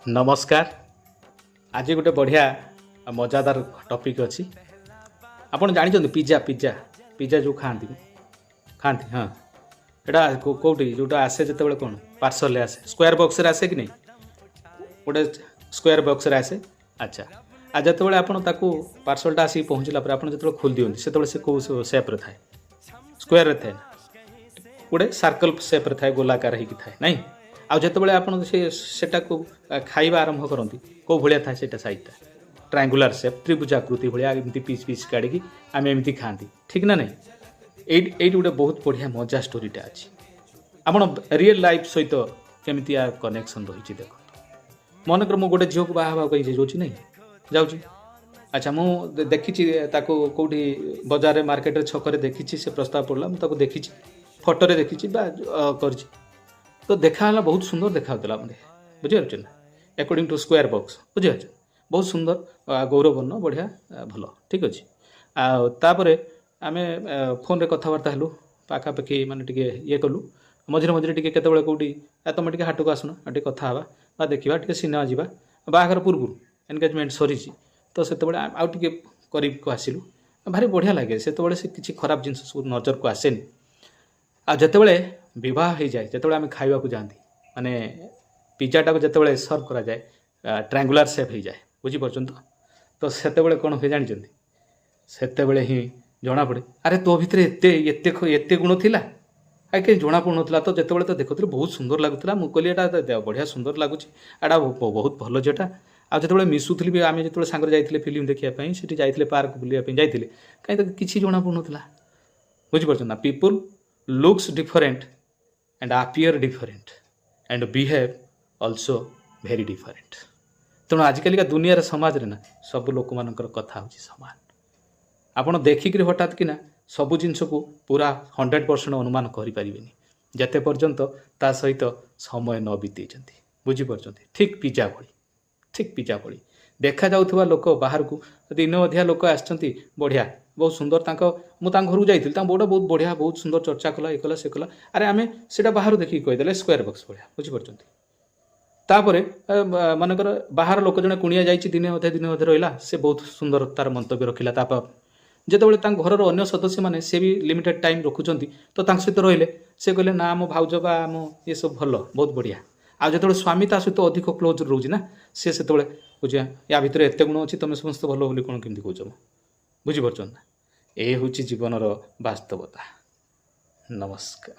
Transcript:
नमस्कार। आज गोटे बढ़िया मजादार टॉपिक अच्छी। आपड़ जानते पिज्जा पिज्जा पिज्जा जो खाती खाती हाँ यहाँ कौटी जोटा आसे जो कौन पार्सल आसे स्क्वायर बॉक्स आसे कि नहीं गोटे स्क्वायर बॉक्स आसे। अच्छा आ जो आप पार्सलटा आसिक पहुँचला जो खोल दिखते से कौ सेप्रे थाए स्क्वायर थाए गोटे सर्कल सेप्रे थाए गोलाकार होगी थाए ना आउ जो आप खाଇବା आरंभ करती कौ भाया था से सैटा ट्रायंगुलर सेप त्रिभुजाकृति भाया एमती पीस पीस काढ़ी आम एमती खाती ठीक ना नहीं ये गोटे बहुत बढ़िया मजा स्टोरीटा अच्छी आप रियल लाइफ सहित केमी कनेक्शन रही देख मनकर मु गोटे झील को बाहा जाऊँगी नहीं जाऊँगी। अच्छा मुझे देखी कौटी बजार मार्केट छक देखी से प्रस्ताव पड़ा मुझे देखी फोटो देखी कर तो देखा बहुत सुंदर देखा मतलब बुझीपार ना अकॉर्डिंग टू स्क्वायर बॉक्स बुझीपार बहुत सुंदर गौरवर्ण बढ़िया भल ठीक अच्छे आपर आम फोन रे कथबार्ता हेलु पाखापाखि माने ये कलु मझे मझे टे कौटी तुम टे हाट को आसुना टे कथा बा देखा टे सिनेमा जावा बाहर पूर्व एनगेजमेंट सरी तो से आउे करीब को आसलु भारी बढ़िया लगे से किसी खराब जिन सब नजर को आसेनि आते बह हो जाए जो आम खावा जाती माने पिज्जाटा को जिते सर्व करा जाए ट्रायंगुलर सेप हो जाए बुझीपार तो से कौन हुए जानते से ही जना पड़े अरे तो भितर एत गुण थिला आई कहीं जना पड़ूला तो जिते तो देखुली बहुत सुंदर लगुला मुझे कहली बढ़िया सुंदर लगुच एटा बहुत भल जेटा आज जो मिसुली भी आम जो सांगे जाइए फिल्म देखापी से जाइए पार्क बुलापी जाइए कहीं किसी जना पड़ूला बुझीपार ना people looks different and appear different and behave also very different। तेणु आजिकल का दुनिया समाज रे ना सब लोक मानकर कथा होची समान आपण देखिक हठात कि ना सब जिनस को पूरा 100% अनुमान करि परिबेनी जते पर्यंत ता सहित समय न बीते बुझीपार ठीक पिज्जा भली देखा जाउथबा लोक बाहर को दिन अधिया लोक आछंती बढ़िया बहुत सुंदर मुझे घर जाइए बोर्ड बहुत बढ़िया बहुत सुंदर चर्चा कला ये कला से कला अरे आम से बाहर देखिए कहीदे स्क्वायर बॉक्स भाया बुझीपार मानकर बाहर लोक जड़े कुणिया जाइए दिन अधे रहा से बहुत सुंदर तार मंतव्य रखिला जो घर अन्य सदस्य मैंने से भी लिमिटेड टाइम रखुच्च तो सहित रहिले से कहले ना आम भाउज बा आम ये सब भल बहुत बढ़िया आ जो स्वामी ता सहित अधिक क्लोज रोचे ना से बुझे या भितर एत गुण अच्छी तुम समस्त भल बोली कौन केमती कौच बुझीपार ना ये हूँ जीवनर वास्तवता। नमस्कार।